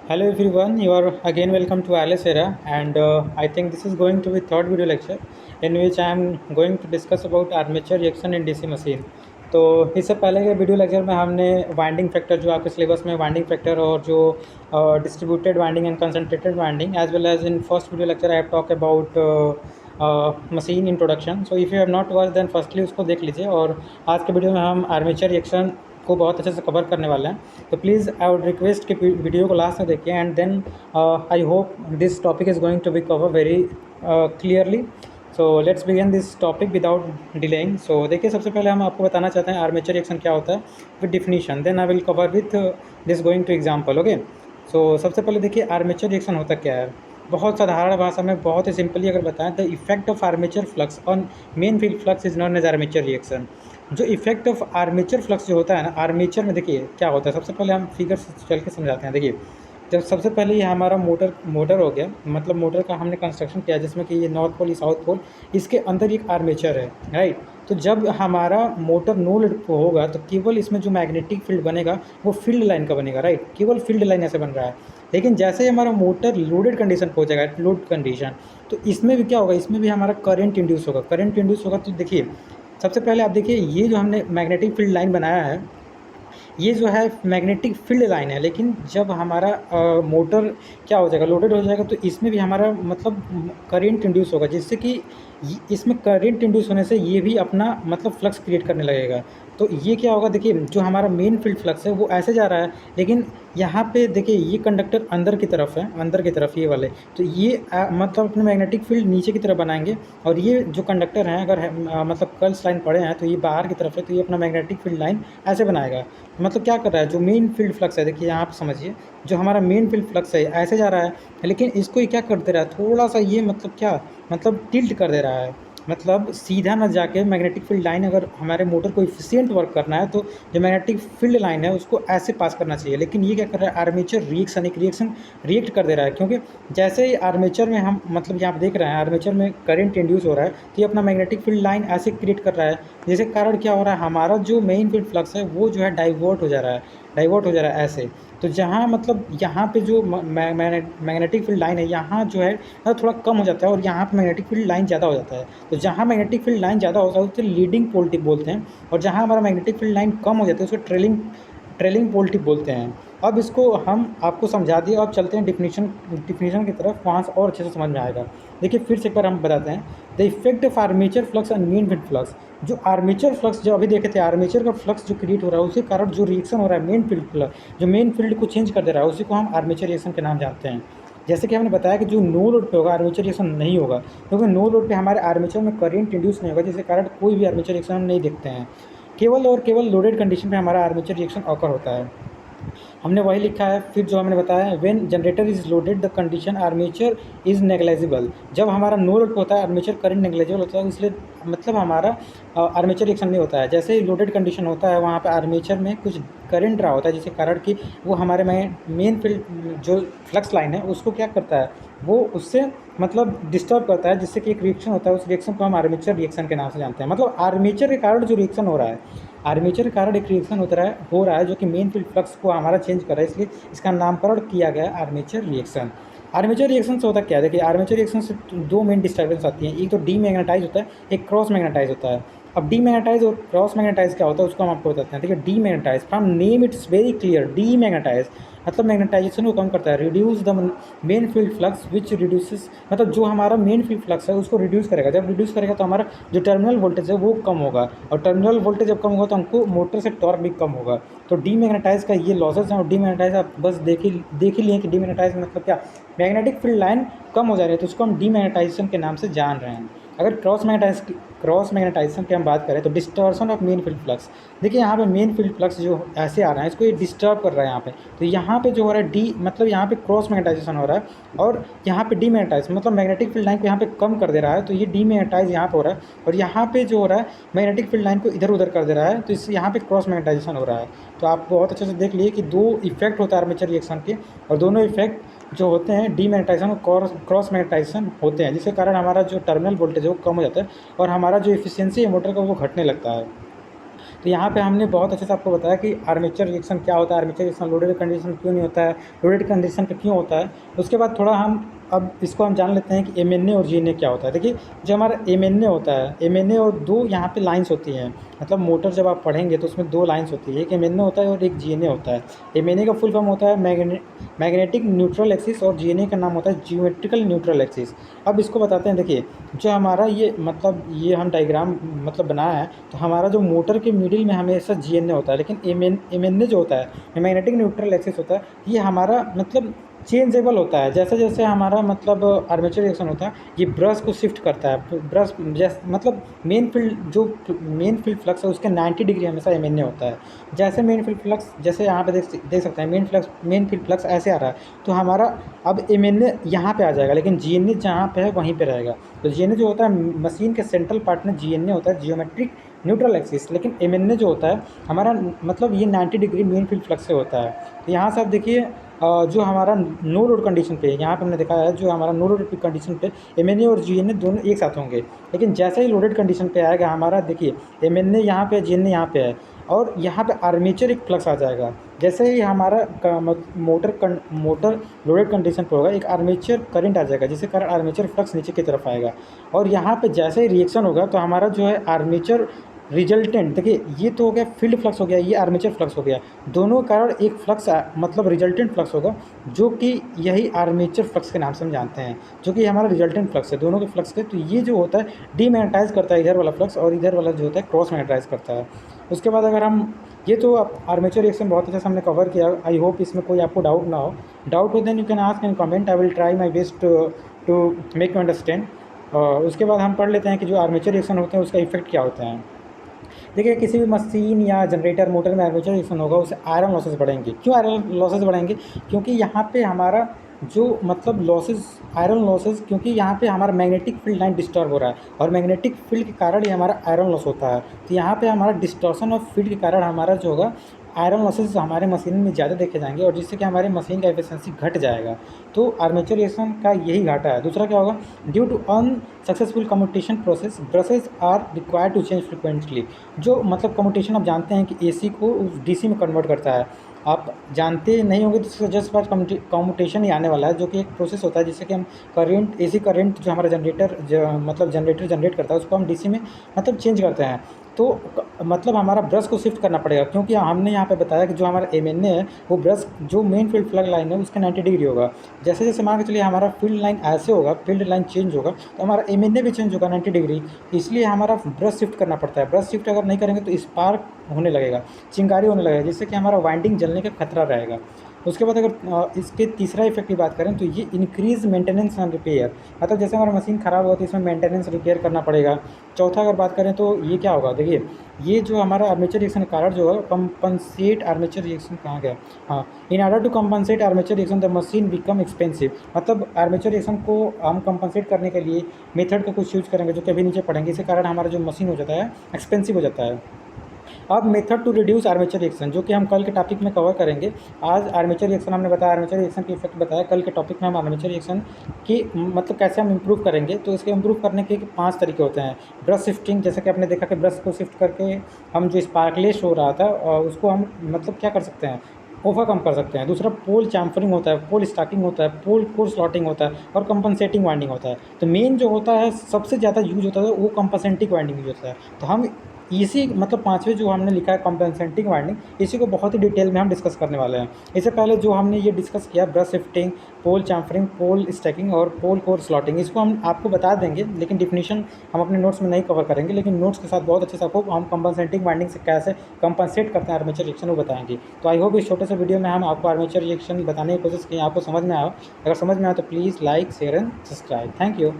Hello everyone, you are again welcome to Alice Era, and I think this is going to be third video lecture in which I am going to discuss about armature reaction in DC machine. तो इससे पहले के video lecture में हमने winding factor जो आपके syllabus में winding factor और जो distributed winding and concentrated winding as well as in first video lecture I have talk about machine introduction. So if you have not watch then firstly उसको देख लीजिए. और आज के वीडियो में हम आर्मेचर रिएक्शन को बहुत अच्छे से कवर करने वाले हैं. तो प्लीज़ आई वुड रिक्वेस्ट कि वीडियो को लास्ट तक देखिए and then I hope this topic is going to be cover very clearly. So let's begin this topic without delaying. So देखिए, सबसे पहले हम आपको बताना चाहते हैं आर्मेचर रिएक्शन क्या होता है with definition. Then I will cover with this going to example. Okay, so सबसे पहले देखिए आर्मेचर रिएक्शन होता क्या है. बहुत साधारण भाषा में बहुत ही सिंपली अगर बताएं तो effect of armature flux on main field flux is known as armature reaction. जो इफेक्ट ऑफ आर्मेचर फ्लक्स जो होता है ना आर्मेचर में, देखिए क्या होता है. सबसे पहले हम फिगर से चल के समझाते हैं. देखिए, जब सबसे पहले ये हमारा मोटर हो गया, मतलब मोटर का हमने कंस्ट्रक्शन किया जिसमें कि ये नॉर्थ पोल, ये साउथ पोल, इसके अंदर एक आर्मेचर है, राइट. तो जब हमारा मोटर नो लोड पे होगा तो केवल इसमें जो मैग्नेटिक फील्ड बनेगा वो फील्ड लाइन का बनेगा, राइट. केवल फील्ड लाइन ऐसे बन रहा है. लेकिन जैसे ही हमारा मोटर लोडेड कंडीशन पहुंचेगा, लोड कंडीशन, तो इसमें भी क्या होगा, इसमें भी हमारा करंट इंड्यूस होगा. करंट इंड्यूस होगा तो देखिए, सबसे पहले आप देखिए ये जो हमने मैग्नेटिक फील्ड लाइन बनाया है, ये जो है मैग्नेटिक फील्ड लाइन है. लेकिन जब हमारा मोटर क्या हो जाएगा, लोडेड हो जाएगा, तो इसमें भी हमारा मतलब करंट इंड्यूस होगा, जिससे कि इसमें करंट इंड्यूस होने से ये भी अपना मतलब फ्लक्स क्रिएट करने लगेगा. तो ये क्या होगा, देखिए जो हमारा मेन फील्ड फ्लक्स है वो ऐसे जा रहा है, लेकिन यहाँ पे देखिए ये कंडक्टर अंदर की तरफ है, अंदर की तरफ ये वाले, तो ये मतलब अपने मैग्नेटिक फील्ड नीचे की तरफ बनाएंगे. और ये जो कंडक्टर हैं अगर मतलब कर्ल्स लाइन पड़े हैं तो ये बाहर की तरफ है, तो ये अपना मैग्नेटिक फील्ड लाइन ऐसे बनाएगा. मतलब क्या कर रहा है, जो मेन फील्ड फ्लक्स है, देखिए यहाँ पर समझिए, जो हमारा मेन फील्ड फ्लक्स है ऐसे जा रहा है, लेकिन इसको ये क्या कर दे रहा है, थोड़ा सा ये मतलब क्या, मतलब टिल्ट कर दे रहा है. मतलब सीधा ना जाके मैग्नेटिक फील्ड लाइन, अगर हमारे मोटर को इफिशिएंट वर्क करना है तो जो मैग्नेटिक फील्ड लाइन है उसको ऐसे पास करना चाहिए. लेकिन ये क्या कर रहा है, आर्मेचर रिएक्शन, एक रिएक्शन रिएक्ट कर दे रहा है. क्योंकि जैसे ही आर्मेचर में हम मतलब यहाँ पे देख रहे हैं आर्मेचर में करंट इंड्यूस हो रहा है, तो ये अपना मैग्नेटिक फील्ड लाइन ऐसे क्रिएट कर रहा है, जिसके कारण क्या हो रहा है, हमारा जो मेन फील्ड फ्लक्स है वो जो है डाइवर्ट हो जा रहा है, डाइवर्ट हो जा रहा है ऐसे. तो जहाँ मतलब यहाँ पे जो मैग्नेटिक फील्ड लाइन है यहाँ जो है थोड़ा कम हो जाता है, और यहाँ पे मैग्नेटिक फील्ड लाइन ज़्यादा हो जाता है. तो जहाँ मैग्नेटिक फील्ड लाइन ज़्यादा होता है उसे लीडिंग पोल टिप बोलते हैं, और जहाँ हमारा मैग्नेटिक फील्ड लाइन कम हो जाती है उसको ट्रेलिंग पोल टिप बोलते हैं. अब इसको हम आपको समझा दिए, अब चलते हैं डिफिनीशन की तरफ, वहाँ से और अच्छे से समझ में आएगा. देखिए फिर से एक बार हम बताते हैं. The effect of armature flux and main field flux. जो आर्मेचर फ्लक्स जो अभी देखे थे, आर्मेचर का फ्लक्स जो क्रिएट हो रहा है उसके कारण जो रिएक्शन हो रहा है मेन फील्ड फ्लक्स, जो मेन फील्ड को चेंज कर दे रहा है, उसी को हम आर्मेचर रिएक्शन के नाम जानते हैं. जैसे कि हमने बताया कि जो नो लोड पे होगा आर्मेचर रिएक्शन नहीं होगा, क्योंकि नो लोड पे हमारे आर्मेचर में करंट इंड्यूस नहीं होगा, जिसके कारण कोई भी आर्मेचर रिएक्शन हम नहीं देखते हैं. केवल और केवल लोडेड कंडीशन पे हमारा आर्मेचर रिएक्शन ऑकर होता है. हमने वही लिखा है. फिर जो हमने बताया, when generator is loaded the condition armature is negligible. जब हमारा नो लोड होता है आर्मेचर करंट नेग्लेजिबल होता है, इसलिए मतलब हमारा आर्मेचर रिएक्शन नहीं होता है. जैसे ही लोडेड कंडीशन होता है वहाँ पे आर्मेचर में कुछ करंट रहा होता है, जिसके कारण कि वो हमारे मेन फील्ड जो फ्लक्स लाइन है उसको क्या करता है, वो उससे मतलब डिस्टर्ब करता है, जिससे कि एक रिएक्शन होता है. उस रिएक्शन को हम आर्मेचर रिएक्शन के नाम से जानते हैं. मतलब आर्मेचर के कारण जो रिएक्शन हो रहा है, आर्मेचर के कारण एक रिएक्शन हो रहा है जो कि मेन फील्ड फ्लक्स को हमारा चेंज कर रहा है, इसलिए इसका नामकरण किया गया है आर्मेचर रिएक्शन. आर्मेचर रिएक्शन से होता क्या है, देखिए आर्मेचर रिएक्शन से दो मेन डिस्टर्बेंस आती हैं. एक तो डीमैग्नेटाइज होता है, एक क्रॉस मैग्नेटाइज होता है. अब डीमैग्नेटाइज और क्रॉस मैग्नेटाइज क्या होता है उसको हम आपको बताते हैं. देखिए demagnetise, from name it's very clear, demagnetise मतलब मैग्नेटाइजेशन को कम करता है. Reduce the main field flux which reduces, मतलब जो हमारा मेन फील्ड फ्लक्स है उसको रिड्यूस करेगा. जब रिड्यूस करेगा तो हमारा जो टर्मिनल वोल्टेज है वो कम होगा, और टर्मिनल वोल्टेज जब कम होगा तो हमको मोटर से टॉर्क भी कम होगा. तो डीमैग्नेटाइज का ये लॉसेस हैं. और डीमैग्नेटाइज आप बस देख ही लिए कि डीमैग्नेटाइज मतलब क्या, मैग्नेटिक फील्ड लाइन कम हो जा रही है, तो उसको हम डीमैग्नेटाइजेशन के नाम से जान रहे हैं. अगर क्रॉस मैग्नेटाइजेशन की हम बात करें तो distortion of main field flux. देखिए यहाँ पे मेन फील्ड फ्लक्स जो ऐसे आ रहा है इसको ये डिस्टर्ब कर रहा है यहाँ पे. तो यहाँ पे जो हो रहा है डी मतलब यहाँ पे क्रॉस मैग्नेटाइजेशन हो रहा है, और यहाँ पे डीमैग्नेटाइज मतलब मैग्नेटिक फील्ड लाइन को यहाँ पे कम कर दे रहा है, तो ये डीमैग्नेटाइज यहाँ पे हो रहा है. और यहाँ पे जो हो रहा है मैग्नेटिक फील्ड लाइन को इधर उधर कर दे रहा है, तो इससे यहाँ पे क्रॉस मैग्नेटाइजेशन हो रहा है. तो आप बहुत अच्छे से देख लिए कि दो इफेक्ट होता है आर्मेचर रिएक्शन के, और दोनों इफेक्ट जो होते हैं डीमैग्नेटाइजेशन और क्रॉस मैग्नेटाइजेशन होते हैं, जिसके कारण हमारा जो टर्मिनल वोल्टेज है वो कम हो जाता है, और हमारा जो एफिशिएंसी है मोटर का वो घटने लगता है. तो यहाँ पे हमने बहुत अच्छे से आपको बताया कि आर्मेचर रिएक्शन क्या होता है, आर्मेचर रिएक्शन लोडेड कंडीशन क्यों नहीं होता है, लोडेड कंडीशन पे क्यों होता है। उसके बाद थोड़ा हम अब इसको हम जान लेते हैं कि एमएनए और जीएनए क्या होता है। देखिए, जो हमारा एमएनए होता है, एमएनए और दो यहाँ पे लाइंस होती हैं, मतलब मोटर जब आप पढ़ेंगे तो उसमें दो लाइंस होती है, एक एमएनए होता है और एक जीएनए होता है। एमएनए का फुल फॉर्म होता है मैग्नेटिक न्यूट्रल एक्सिस और जीएनए का नाम होता है जियोमेट्रिकल न्यूट्रल एक्सिस। अब इसको बताते हैं। देखिए, जो हमारा ये मतलब ये हम डायग्राम मतलब बनाया है, तो हमारा जो मोटर के मिडिल में हमेशा जीएनए होता है, लेकिन एमएनए जो होता है मैग्नेटिक न्यूट्रल एक्सिस होता है, ये हमारा मतलब चेंजेबल होता है। जैसे जैसे हमारा मतलब आर्मेचर रिएक्शन होता है, ये ब्रश को शिफ्ट करता है। ब्रश जैसे मतलब मेन फील्ड फ्लक्स है उसके 90 डिग्री हमेशा एमएनए होता है। जैसे मेन फील्ड फ्लक्स, जैसे यहाँ पे देख सकते हैं, मेन फील्ड फ्लक्स ऐसे आ रहा है, तो हमारा अब एमएनए यहाँ पे आ जाएगा, लेकिन जीएनए जहाँ पे है वहीं पे रहेगा। तो जीएनए जो होता है मशीन के सेंट्रल पार्ट में जीएनए होता है, जियोमेट्रिक न्यूट्रल एक्सिस, लेकिन एमएनए जो होता है हमारा मतलब ये 90 डिग्री मेन फील्ड फ्लक्स से होता है। तो यहाँ से आप देखिए, जो हमारा नो लोड कंडीशन पे, यहाँ पे हमने देखा है जो हमारा नो लोड कंडीशन पे एमएनए और जीएनए दोनों एक साथ होंगे, लेकिन जैसे ही लोडेड कंडीशन पे आएगा हमारा, देखिए एमएनए यहाँ पे, जीएनए यहाँ पे है, और यहाँ पे आर्मेचर एक फ्लक्स आ जाएगा। जैसे ही हमारा मोटर लोडेड कंडीशन पे होगा, एक आर्मेचर करंट आ जाएगा, जिसके कारण आर्मेचर फ्लक्स नीचे की तरफ आएगा, और यहाँ पे जैसे ही रिएक्शन होगा तो हमारा जो है आर्मेचर रिजल्टेंट, देखिए ये तो हो गया फील्ड फ्लक्स हो गया, ये आर्मेचर फ्लक्स हो गया, दोनों कारण एक फ्लक्स मतलब रिजल्टेंट फ्लक्स होगा, जो कि यही आर्मेचर फ्लक्स के नाम से हम जानते हैं, जो कि हमारा रिजल्टेंट फ्लक्स है दोनों के फ्लक्स के। तो ये जो होता है डीमैग्नेटाइज करता है इधर वाला फ्लक्स, और इधर वाला जो होता है क्रॉस मैग्नेटाइज करता है। उसके बाद अगर हम ये तो आर्मेचर रिएक्शन बहुत अच्छे से हमने कवर किया। आई होप इसमें कोई आपको डाउट ना हो। डाउट हो then you can ask in comment, I will try my best to make you understand. उसके बाद हम पढ़ लेते हैं कि जो आर्मेचर रिएक्शन होते हैं उसका इफेक्ट क्या होता है। देखिए, किसी भी मशीन या जनरेटर मोटर में आर्मेचर रिएक्शन होगा उससे आयरन लॉसेस बढ़ेंगे। क्यों आयरन लॉसेस बढ़ेंगे? क्योंकि यहाँ पे हमारा जो मतलब लॉसेस, आयरन लॉसेस, क्योंकि यहाँ पे हमारा मैग्नेटिक फील्ड लाइन डिस्टर्ब हो रहा है, और मैग्नेटिक फील्ड के कारण ही हमारा आयरन लॉस होता है। तो यहाँ पे हमारा डिस्टॉर्शन ऑफ फील्ड के कारण हमारा जो होगा आयरन लॉसेस हमारे मशीन में ज़्यादा देखे जाएंगे, और जिससे कि हमारी मशीन का एफिशिएंसी घट जाएगा। तो आर्मेचर रिएक्शन का यही घाटा है। दूसरा क्या होगा? Due to unsuccessful commutation process brushes are required to change frequently. जो मतलब कम्यूटेशन आप जानते हैं कि एसी को डीसी में कन्वर्ट करता है। आप जानते नहीं होंगे तो जस्ट बार कम्यूटेशन ही आने वाला है, जो कि एक प्रोसेस होता है जिससे कि हम करंट, एसी करंट जो हमारा मतलब जनरेटर जनरेट करता है उसको हम डीसी में मतलब चेंज करते हैं। तो मतलब हमारा ब्रश को शिफ्ट करना पड़ेगा, क्योंकि हमने यहाँ पे बताया कि जो हमारा एमएनए है वो ब्रश जो मेन फील्ड फ्लक्स लाइन है उसके 90 डिग्री होगा। जैसे जैसे मान के चलिए हमारा फील्ड लाइन ऐसे होगा, फील्ड लाइन चेंज होगा, तो हमारा एमएनए भी चेंज होगा 90 डिग्री। इसलिए हमारा ब्रश शिफ्ट करना पड़ता है। ब्रश शिफ्ट अगर नहीं करेंगे तो स्पार्क होने लगेगा, चिंगारी होने लगेगा, जिससे कि हमारा वाइंडिंग जलने का खतरा रहेगा। उसके बाद अगर इसके तीसरा इफेक्ट की बात करें तो ये इंक्रीज मेंटेनेंस एंड रिपेयर, मतलब जैसे हमारा मशीन ख़राब होती है इसमें मेंटेनेंस रिपेयर करना पड़ेगा। चौथा अगर बात करें तो ये क्या होगा? देखिए, ये जो हमारा आर्मेचर रिएक्शन का कारण जो है कंपनसेट आर्मेचर रिएक्शन कहाँ गया? हाँ, in order to compensate armature reaction the machine become expensive. मतलब आर्मेचर रिएक्शन को हम कंपनसेट करने के लिए मेथड का कुछ यूज करेंगे जो कभी नीचे पढ़ेंगे, इसी कारण हमारा जो मशीन हो जाता है एक्सपेंसिव हो जाता है। अब method to reduce armature reaction, जो कि हम कल के टॉपिक में कवर करेंगे। आज आर्मेचर रिएक्शन हमने बताया, आर्मेचर रिएक्शन के इफेक्ट बताया। कल के टॉपिक में हम आर्मेचर रिएक्शन की मतलब कैसे हम इम्प्रूव करेंगे। तो इसके इम्प्रूव करने के 5 तरीके होते हैं। ब्रश शिफ्टिंग, जैसे कि आपने देखा कि ब्रश को शिफ्ट करके हम जो स्पार्कलेस हो रहा था उसको हम मतलब क्या कर सकते हैं, ओवरकम कर सकते हैं। दूसरा पोल चैम्फरिंग होता है, पोल स्टैकिंग होता है, पोल कोर स्लॉटिंग होता है, और कंपनसेटिंग वाइंडिंग होता है। तो मेन जो होता है सबसे ज़्यादा यूज होता है वो कंपनसेटिंग वाइंडिंग यूज होता है। तो हम इसी मतलब 5वें जो हमने लिखा है कंपनसेटिंग वाइंडिंग, इसी को बहुत ही डिटेल में हम डिस्कस करने वाले हैं। इससे पहले जो हमने ये डिस्कस किया ब्रश शिफ्टिंग, पोल चैम्फरिंग, पोल स्टैकिंग और पोल कोर स्लॉटिंग, इसको हम आपको बता देंगे, लेकिन डिफिनीशन हम अपने नोट्स में नहीं कवर करेंगे। लेकिन नोट्स के साथ बहुत अच्छे से आपको हम कंपनसेटिंग वाइंडिंग से कैसे कंपनसेट करते हैं आर्मेचर रिएक्शन वो बताएंगे। तो आई होप इस छोटे से वीडियो में हम आपको आर्मेचर रिएक्शन बताने की कोशिश की, आपको समझ में आया। अगर समझ में आया तो please like, share and subscribe. Thank you.